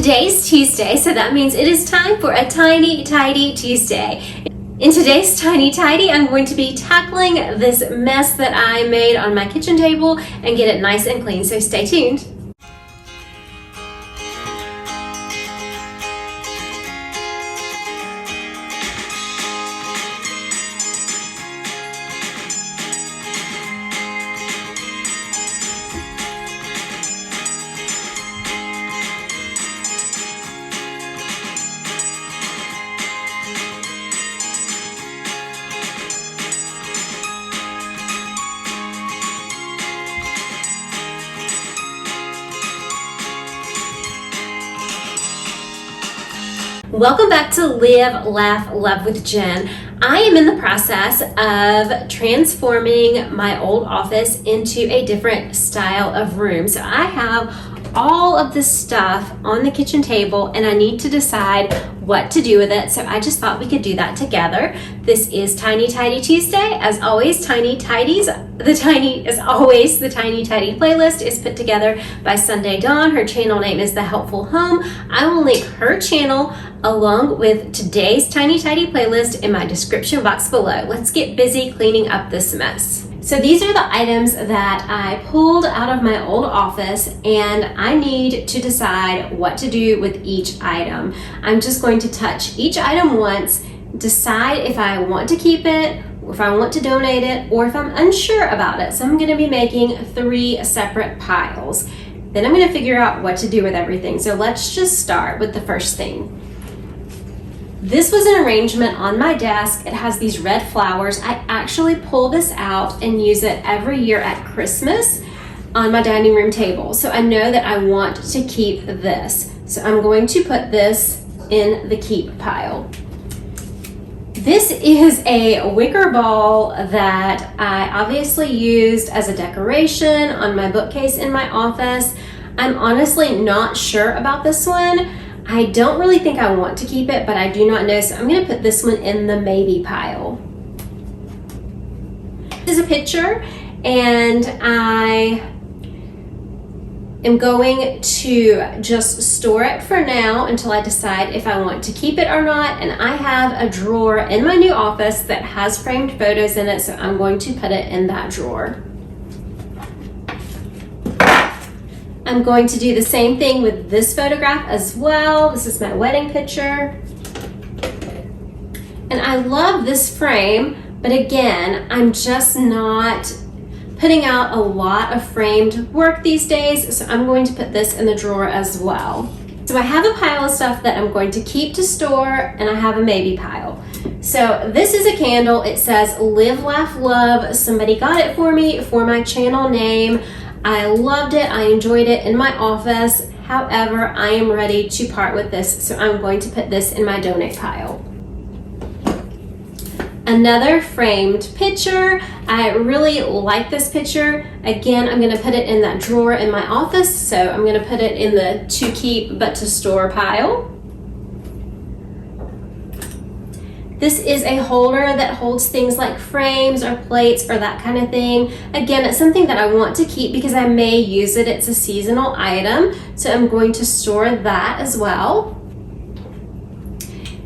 Today's Tuesday, so that means it is time for a Tiny Tidy Tuesday. In today's Tiny Tidy, I'm going to be tackling this mess that I made on my kitchen table and get it nice and clean, so stay tuned. Welcome back to Live, Laugh, Love with Jen. I am in the process of transforming my old office into a different style of room. So I have all of this stuff on the kitchen table and I need to decide what to do with it. So I just thought we could do that together. This is Tiny Tidy Tuesday. As always, Tiny Tidy playlist is put together by Sunday Dawn. Her channel name is The Helpful Home. I will link her channel along with today's Tiny Tidy playlist in my description box below. Let's get busy cleaning up this mess. So these are the items that I pulled out of my old office and I need to decide what to do with each item. I'm just going to touch each item once, decide if I want to keep it, or if I want to donate it, or if I'm unsure about it. So I'm going to be making 3 separate piles. Then I'm going to figure out what to do with everything. So let's just start with the first thing. This was an arrangement on my desk. It has these red flowers. I actually pull this out and use it every year at Christmas on my dining room table. So I know that I want to keep this. So I'm going to put this in the keep pile. This is a wicker ball that I obviously used as a decoration on my bookcase in my office. I'm honestly not sure about this one. I don't really think I want to keep it, but I do not know, so I'm going to put this one in the maybe pile. This is a picture, and I am going to just store it for now until I decide if I want to keep it or not. And I have a drawer in my new office that has framed photos in it, so I'm going to put it in that drawer. I'm going to do the same thing with this photograph as well. This is my wedding picture. And I love this frame, but again, I'm just not putting out a lot of framed work these days, so I'm going to put this in the drawer as well. So I have a pile of stuff that I'm going to keep to store, and I have a maybe pile. So this is a candle. It says Live, Laugh, Love. Somebody got it for me for my channel name. I loved it. I enjoyed it in my office. However, I am ready to part with this, so I'm going to put this in my donate pile. Another framed picture. I really like this picture. Again, I'm going to put it in that drawer in my office, so I'm going to put it in the to keep but to store pile. This is a holder that holds things like frames or plates or that kind of thing. Again, it's something that I want to keep because I may use it. It's a seasonal item, so I'm going to store that as well.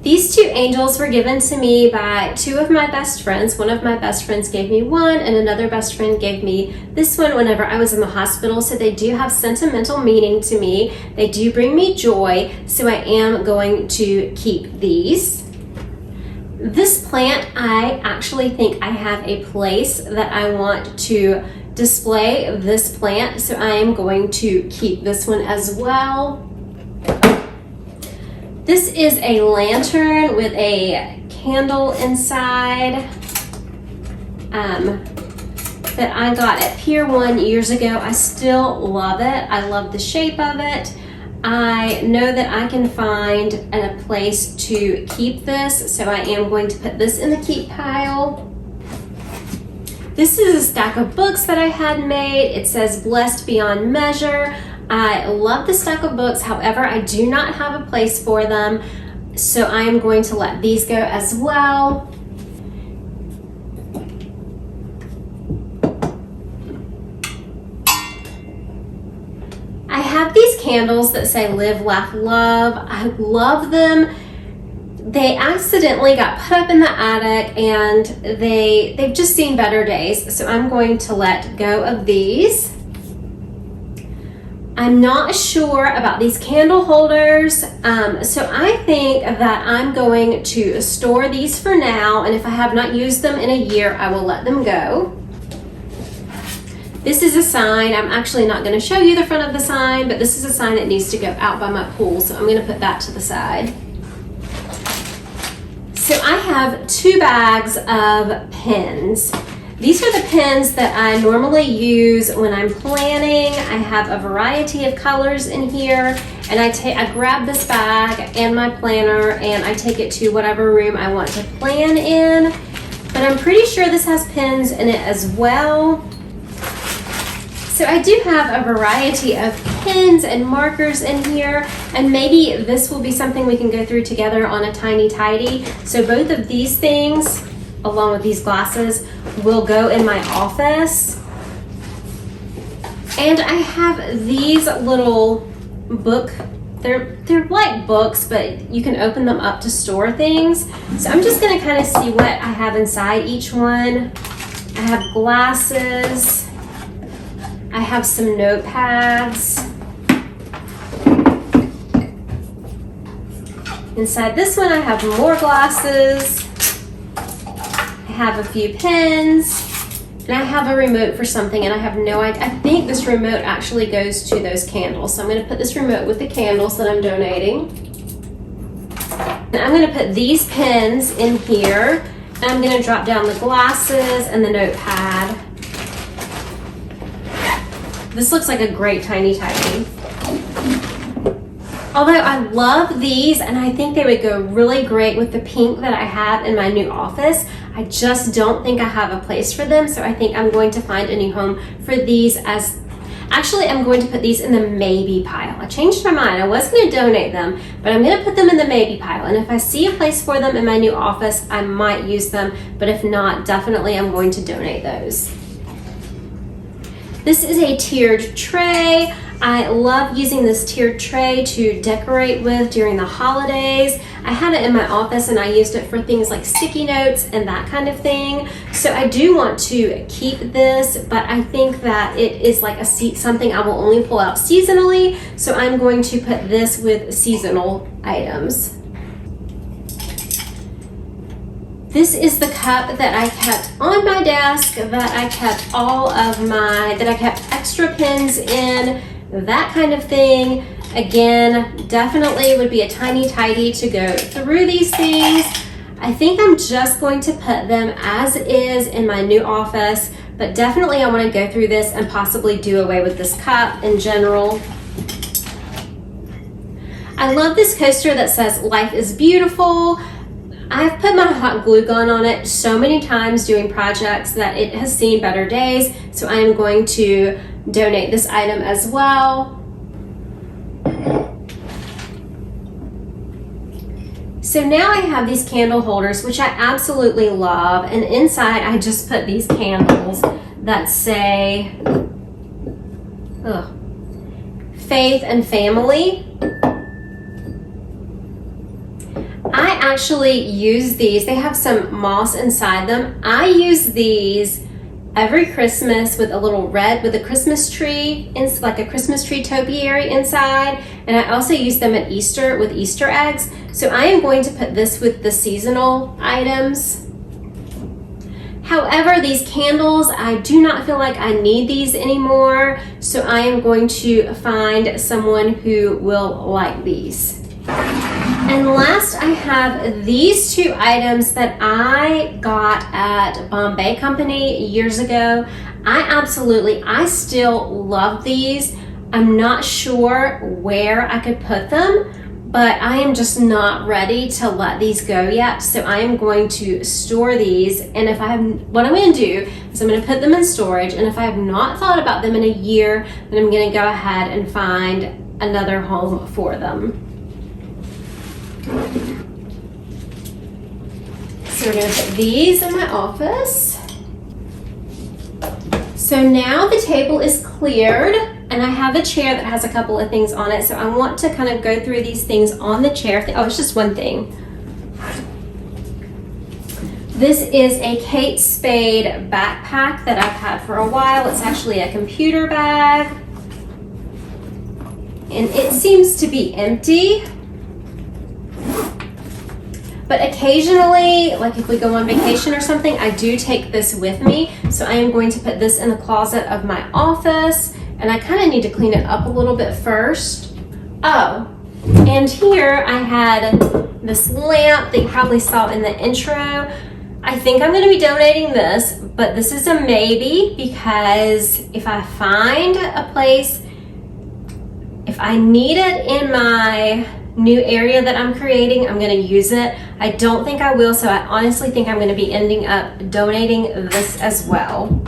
These 2 angels were given to me by 2 of my best friends. One of my best friends gave me one, and another best friend gave me this one whenever I was in the hospital, so they do have sentimental meaning to me. They do bring me joy, so I am going to keep these. This plant, I actually think I have a place that I want to display this plant, so I am going to keep this one as well. This is a lantern with a candle inside that I got at Pier 1 years ago. I still love it. I love the shape of it. I know that I can find a place to keep this, so I am going to put this in the keep pile. This is a stack of books that I had made. It says Blessed Beyond Measure. I love the stack of books, however, I do not have a place for them, so I am going to let these go as well. I have these candles that say live, laugh, love. I love them. They accidentally got put up in the attic and they've just seen better days. So I'm going to let go of these. I'm not sure about these candle holders, so I think that I'm going to store these for now, and if I have not used them in a year, I will let them go. This is a sign. I'm actually not going to show you the front of the sign, but this is a sign that needs to go out by my pool, so I'm going to put that to the side. So I have 2 bags of pens. These are the pens that I normally use when I'm planning. I have a variety of colors in here, and I grab this bag and my planner and I take it to whatever room I want to plan in. But I'm pretty sure this has pens in it as well. So I do have a variety of pens and markers in here, and maybe this will be something we can go through together on a tiny tidy. So both of these things, along with these glasses, will go in my office. And I have these little they're like books, but you can open them up to store things. So I'm just gonna kind of see what I have inside each one. I have glasses. I have some notepads. Inside this one I have more glasses. I have a few pens, and I have a remote for something, and I have no idea. I think this remote actually goes to those candles. So I'm going to put this remote with the candles that I'm donating. And I'm going to put these pens in here, and I'm going to drop down the glasses and the notepad. This looks like a great tiny tidy. Although I love these, and I think they would go really great with the pink that I have in my new office, I just don't think I have a place for them, so I think I'm going to find a new home for these actually, I'm going to put these in the maybe pile. I changed my mind. I was going to donate them, but I'm going to put them in the maybe pile, and if I see a place for them in my new office, I might use them, but if not, definitely I'm going to donate those. This is a tiered tray. I love using this tiered tray to decorate with during the holidays. I had it in my office and I used it for things like sticky notes and that kind of thing. So I do want to keep this, but I think that it is like something I will only pull out seasonally. So I'm going to put this with seasonal items. This is the cup that I kept on my desk, that I kept extra pens in, that kind of thing. Again, definitely would be a tiny tidy to go through these things. I think I'm just going to put them as is in my new office, but definitely I want to go through this and possibly do away with this cup in general. I love this coaster that says life is beautiful. I've put my hot glue gun on it so many times doing projects that it has seen better days, so I am going to donate this item as well. So now I have these candle holders, which I absolutely love, and inside I just put these candles that say faith and family. I actually use these. They have some moss inside them. I use these every Christmas with a Christmas tree, like a Christmas tree topiary inside. And I also use them at Easter with Easter eggs. So I am going to put this with the seasonal items. However, these candles, I do not feel like I need these anymore. So I am going to find someone who will like these. And last, I have these 2 items that I got at Bombay Company years ago. I still love these. I'm not sure where I could put them, but I am just not ready to let these go yet. So I am going to store these, and what I'm going to do is I'm going to put them in storage, and if I have not thought about them in a year, then I'm going to go ahead and find another home for them. So we're going to put these in my office. So now the table is cleared, and And I have a chair that has a couple of things on it, so I want to kind of go through these things on the chair. Oh, it's just one thing. This is a Kate Spade backpack that I've had for a while. It's actually a computer bag. And it seems to be empty. But occasionally, like if we go on vacation or something, I do take this with me. So I am going to put this in the closet of my office. And I kind of need to clean it up a little bit first. Oh, and here I had this lamp that you probably saw in the intro. I think I'm going to be donating this, but this is a maybe, because if I find a place, if I need it in my new area that I'm creating, I'm going to use it. I don't think I will, so I honestly think I'm going to be ending up donating this as well.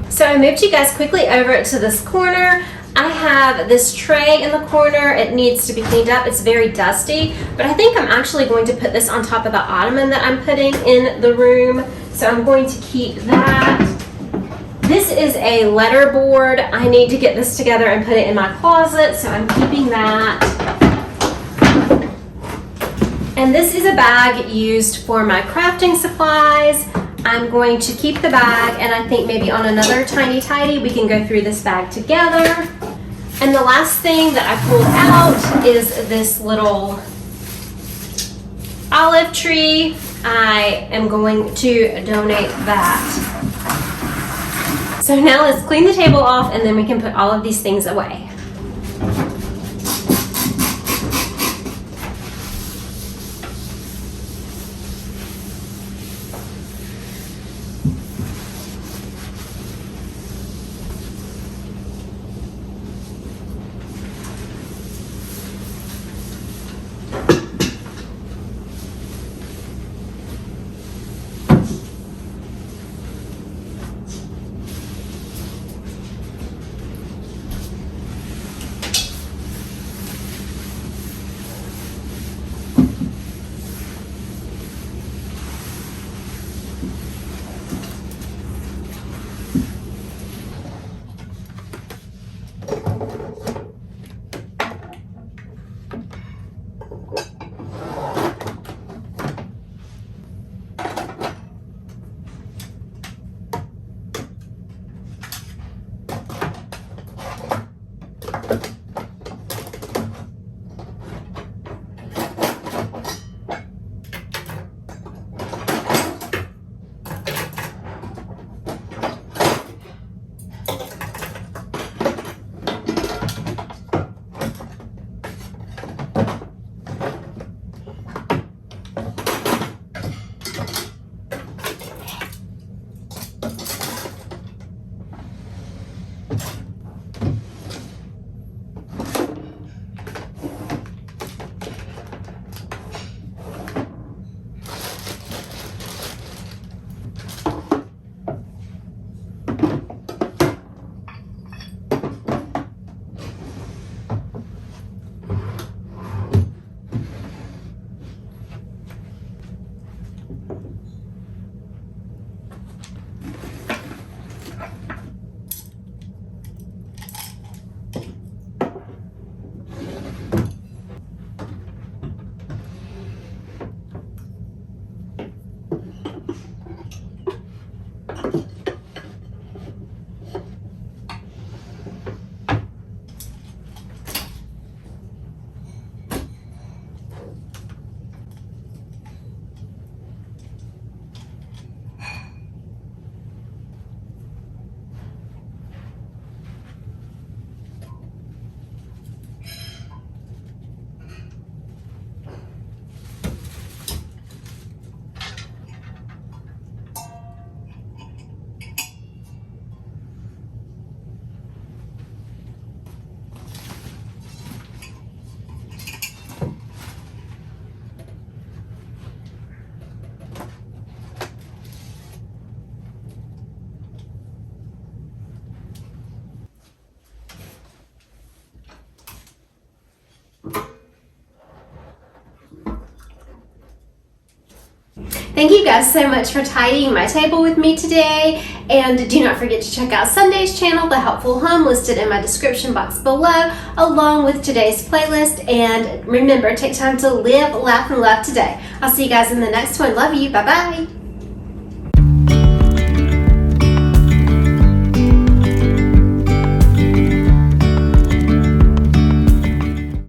So I moved you guys quickly over to this corner. I have this tray in the corner. It needs to be cleaned up. It's very dusty, but I think I'm actually going to put this on top of the ottoman that I'm putting in the room. So I'm going to keep that. This is a letter board. I need to get this together and put it in my closet, so I'm keeping that. And this is a bag used for my crafting supplies. I'm going to keep the bag, and I think maybe on another tiny tidy we can go through this bag together. And the last thing that I pulled out is this little olive tree. I am going to donate that. So now let's clean the table off, and then we can put all of these things away. Thank you guys so much for tidying my table with me today. And do not forget to check out Sunday's channel, The Helpful Home, listed in my description box below, along with today's playlist. And remember, take time to live, laugh, and love today. I'll see you guys in the next one. Love you. Bye-bye.